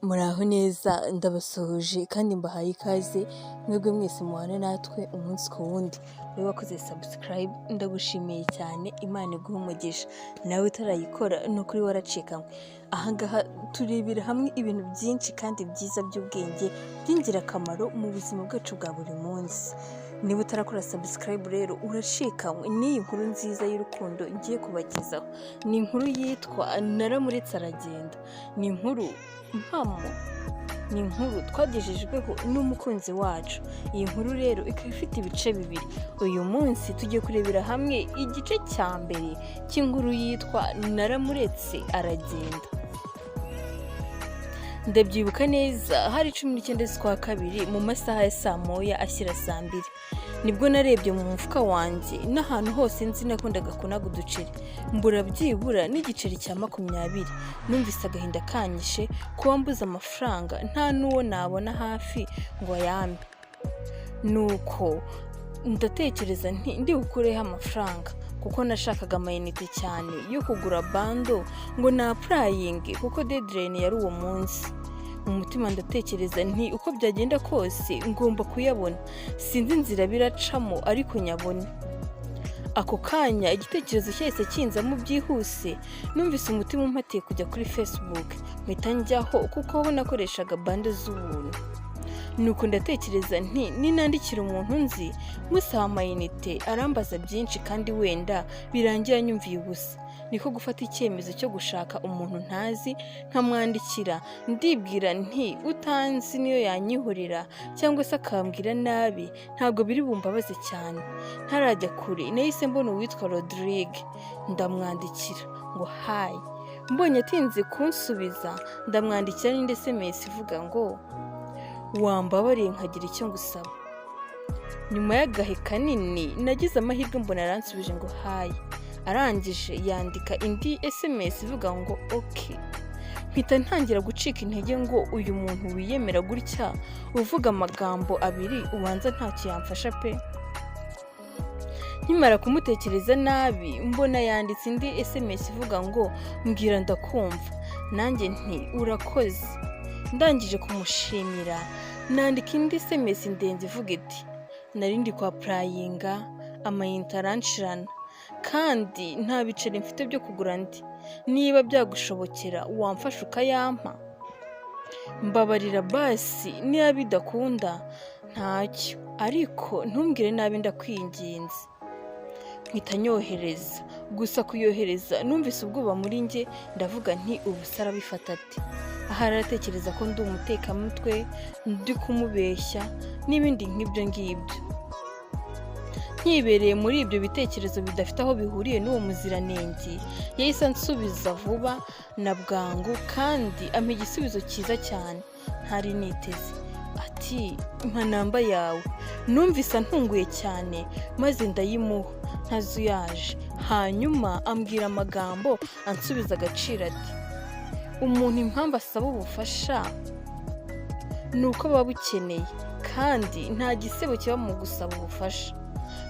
Muraho neza ndabasuhuje kandi mbahaye ikaze mwebwe mwese muhana natwe umunsi ku wundi. Wowe wakoze subscribe ndagushimiye cyane, Imana iguhe umugisha. Nawe utarayikora ni ukuri waracikanywe. Ahangaha turebera hamwe ibintu byinshi kandi byiza by'ubwenge by'ingirakamaro mu buzima bwacu bwa buri munsi. Niba utarakora subscribe rero uracikanywe n'iyi nkuru nziza y'urukundo ngiye kubagezaho. Ni inkuru yitwa NARAMURETSE aragenda. Ni inkuru impamo, ni inkuru twagejejweho n'umukunzi wacu. Iyi nkuru rero ikaba ifite ibice bibiri. Uyu munsi tugiye kurebera hamwe igice cya mbere cy'inkuru yitwa NARAMURETSE aragenda. Ndabyibuka neza hari 19 z'ukwa kabiri mu masaha ya saa moya ashyira saa mbiri. Nibwo narebye mu mufuka wanjye n'ahantu hose nzi nakundaga kunaga uduceri, mbura byibura n'igiceri cya 20. Numvise agahinda kanyishe kuba mbuze amafaranga nta n'uwo nabona hafi ngo ayambe. Nuko ndatekereza nti ndi bukureho amafaranga kuko nashakaga amayinite cyane yo kugura bando ngo na applying kuko deadline yari uwo munsi. Mu mutima ndatekereza nti uko byagenda kose ngomba kuyabona, sinzi inzira biracamo ariko nyabone. Ako kanya igitekerezo cyahise kinzamo byihuse, numvise umutima umpatiye kujya kuri Facebook mpita njyaho kuko aho nakoreshaga bando z'ubuntu. Nuko ndatekereza nti ninandikira umuntu nzi musaba amayinite arambaza byinshi kandi wenda birangira nyumviye ubusa. Niko gufata icyemezo cyo gushaka umuntu ntazi nkamwandikira, ndibwira nti utanzi niyo yanyihurira cyangwa se akambwira nabi ntabwo biri bumbabaze cyane. Ntarajya kure nahise mbona uwitwa Rodrigue, ndamwandikira ngo hi. Mbonye atinze kunsubiza ndamwandikira n'indi SMS ivuga ngo wambabariye nkagira icyo ngusaba. Nyuma y'agahe kanini nagize amahirwe mbona aransubije ngo hi. Arangije yandika indi SMS ivuga ngo okay. Mpita ntangira gucika intege ngo uyu muntu wiyemera gutya uvuga amagambo abiri ubanza ntacyo yamfasha pe. Nkimara kumutekereza nabi mbona yanditse indi SMS ivuga ngo mbwira ndakumva. Nanjye nti urakoze. Ndangije kumushimira nandika indi SMS ndende ivuga iti narindi kwa applyinga amayinite aranshirana kandi nta biceri mfite byo kugura ndi, niba byagushobokera wamfasha ukayampa. Mbabarira basi niba bidakunda ntacyo ariko ntumbwire nabi ndakwinginze. Mpita nyohereza, gusa kuyohereza numvise ubwoba muri njye ndavuga nti ubu sara bifata ati. Aha aratekereza ko ndi umutekamutwe ndi kumubeshya n'ibindi nk'ibyo ngibyo. Nkibereye muri ibyo bitekerezo bidafite aho bihuriye n'uwo muziranenge yahise ansubiza vuba na bwangu kandi ampa igisubizo cyiza cyane ntari niteze. Ati mpa namba yawe. Numvise antunguye cyane maze ndayimuha ntazuyaje. Hanyuma ambwira amagambo ansubiza agaciro ati umuntu impamvu asaba ubufasha ni uko baba bukeneye kandi nta gisebo kiba mu gusaba ubufasha.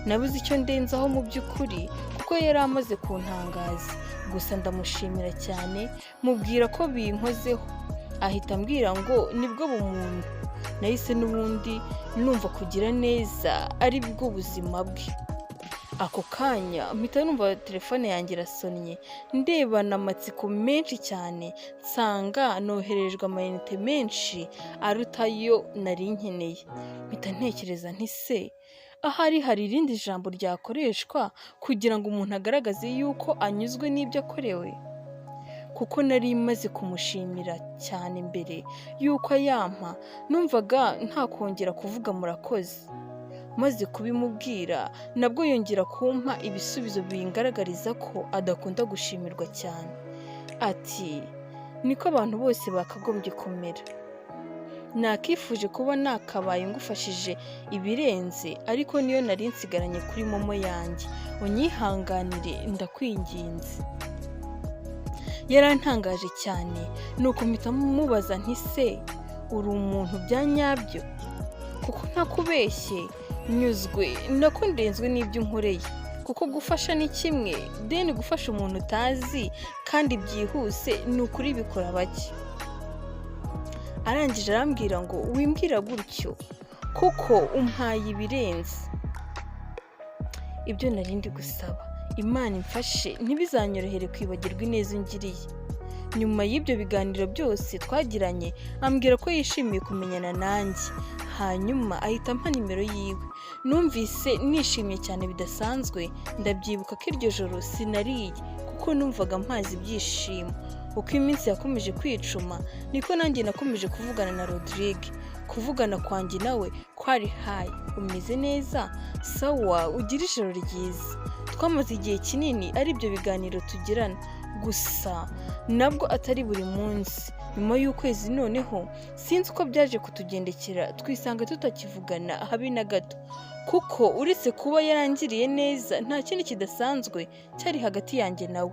Nabuze icyo ndenzaho mu by'ukuri kuko yari amaze kuntangaza, gusa ndamushimira cyane mubwira ko binkozeho. Ahita ambwira ngo nibwo bumuntu. Nahise n'ubundi numva kugira neza ari bwo buzima bwe. Ako kanya mpita numva telefone yanjye irasonnye, ndebana amatsiko menshi cyane nsanga noherejwe amayinite menshi arutayo nari nkeneye. Mpita ntekereza nti se ahari hari irindi jambo ryakoreshwa kugira ngo umuntu agaragaze yuko anyuzwe n'ibyo akorewe, kuko nari maze kumushimira cyane mbere yuko ayampa. Numvaga nta kongera kuvuga murakoze. Maze kubimubwira nabwo yongera kumpa ibisubizo bingaragariza ko adakunda gushimirwa cyane. Ati niko abantu bose bakagombye kumera. Nakifuje kuba nakabaye ngufashije ibirenze ariko niyo nari nsigaranye kuri momo yanjye, unyihanganire ndakwinginze. Yarantangaje cyane nuko mpita mubaza nti se uri umuntu bya nyabyo? Kuko ntakubeshye nyuzwe nako ndenzwe n'ibyo unkoreye, kuko gufasha ni kimwe deni gufasha umuntu utazi kandi byihuse ni ukuri bikora bake. arangije arambwira ngo wimbwira gutyo kuko umpaye ibirenze. Ibyo narindi gusaba Imana imfashe ntibizanyorohere kwibagirwa ineza ungiriye. Nyuma y'ibyo biganiro byose twagiranye ambwira ko yishimiye kumenyana nanjye, hanyuma ahita ampa nimero yiwe. Numvise nishimye cyane bidasanzwe, ndabyibuka ko iryo joro sinariye kuko numvaga mpazi ibyishimo. Uko iminsi yakomeje kwicuma niko nanjye nakomeje kuvugana na Rodrigue. Kuvugana kwanjye nawe kwari hayi, umeze neza, sawa, ugira ijoro ryiza. Twamaze igihe kinini ari ibyo biganiro tugirana, gusa nabwo atari buri munsi. Nyuma y'ukwezi noneho sinzi uko byaje kutugendekera, twisanga tutakivugana habe na gato, kuko uretse kuba yarangiriye neza nta kindi kidasanzwe cyari hagati yanjye nawe.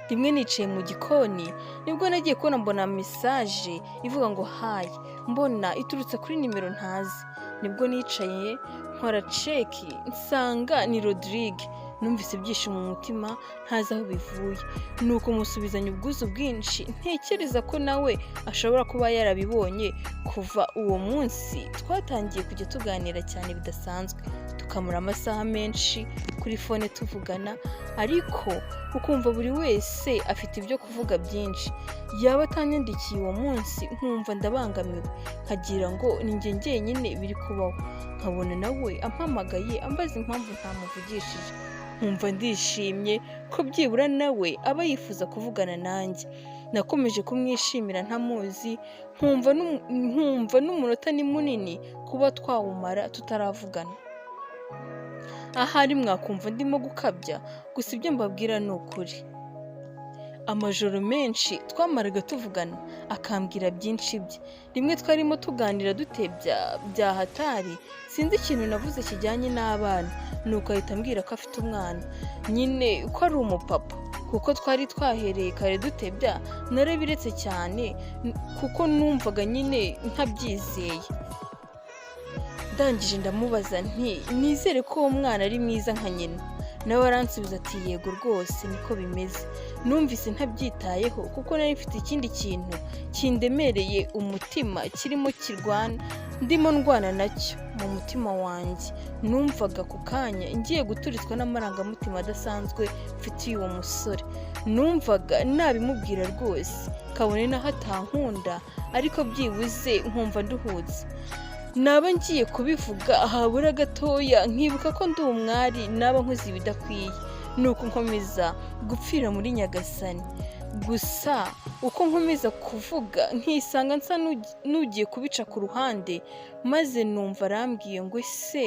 Rimwe nicaye mu gikoni nibwo nagiye kubona mbona message ivuga ngo hayi, mbona iturutse kuri nimero ntazi. Nibwo nicaye nkora cheki nsanga ni Rodrigue. Numvise ibyishimo mu mutima ntazi aho bivuye, nuko musubizanya ubwuzu bwinshi. Ntekereza ko nawe ashobora kuba yarabibonye. Kuva uwo munsi twatangiye kujya tuganira cyane bidasanzwe, tukamara amasaha menshi kuri fone tuvugana, ariko ukumva buri wese afite ibyo kuvuga byinshi. Yaba atanyandikiye uwo munsi nkumva ndabangamiwe, nkagira ngo ni njye njyenyine biri kubaho. Nkabona nawe ampamagaye ambaza impamvu ntamuvugishije, nkumva ndishimye ko byibura nawe aba yifuza kuvugana nanjye. Nakomeje kumwishimira ntamuzi, nkumva n'umunota ni munini kuba twawumara tutaravugana. Ahari mwakumva ndimo gukabya, gusa ibyo mbabwira ni ukuri. Amajoro menshi twamaraga tuvugana, akambwira byinshi bye. Rimwe twarimo tuganira dutebya bya hatari, sinzi ikintu navuze kijyanye n'abana, nuko ahita ambwira ko afite umwana, nyine ko ari umupapa. Kuko twari twahereye kare dutebya, narabiretse cyane kuko numvaga nyine ntabyizeye. Ndangije ndamubaza nti nizere ko uwo mwana ari mwiza nka nyina. Nawe aransubiza ati yego rwose niko bimeze. Numvise ntabyitayeho kuko nari mfite ikindi kintu kindemereye umutima kirimo kirwana, ndimo ndwana nacyo mu mutima wanjye. Numvaga ku kanya ngiye guturitswa n'amarangamutima adasanzwe mfitiye uwo musore. Numvaga nabimubwira rwose kabone naho atankunda, ariko byibuze nkumva nduhutse. Naba ngiye kubivuga habura gatoya nkibuka ko ndi umwari naba nkoze ibidakwiye, nuko nkomeza gupfira muri Nyagasani. Gusa uko nkomeza kuvuga nkisanga nsa n'ugiye kubica ku ruhande, maze numva arambwiye ngo ese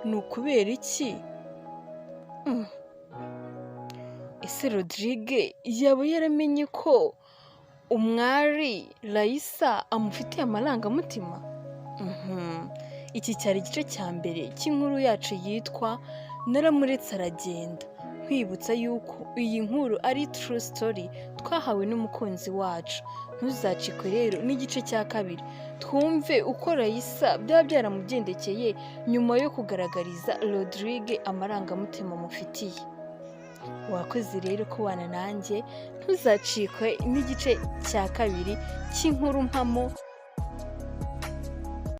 ni ukubera iki? Ese Rodrigue yaba yaramenye ko umwari Raissa amufitiye amarangamutima? Iki cyari igice cya mbere cy'inkuru yacu yitwa Naramuretse aragenda. Nkwibutsa yuko iyi nkuru ari true story twahawe n'umukunzi wacu. Ntuzacikwe rero n'igice cya kabiri, twumve uko Raissa byaba byaramugendekeye nyuma yo kugaragariza Rodrigue amarangamutima mufitiye. Wakoze rero kubana nanjye, ntuzacikwe n'igice cya kabiri cy'inkuru mpamo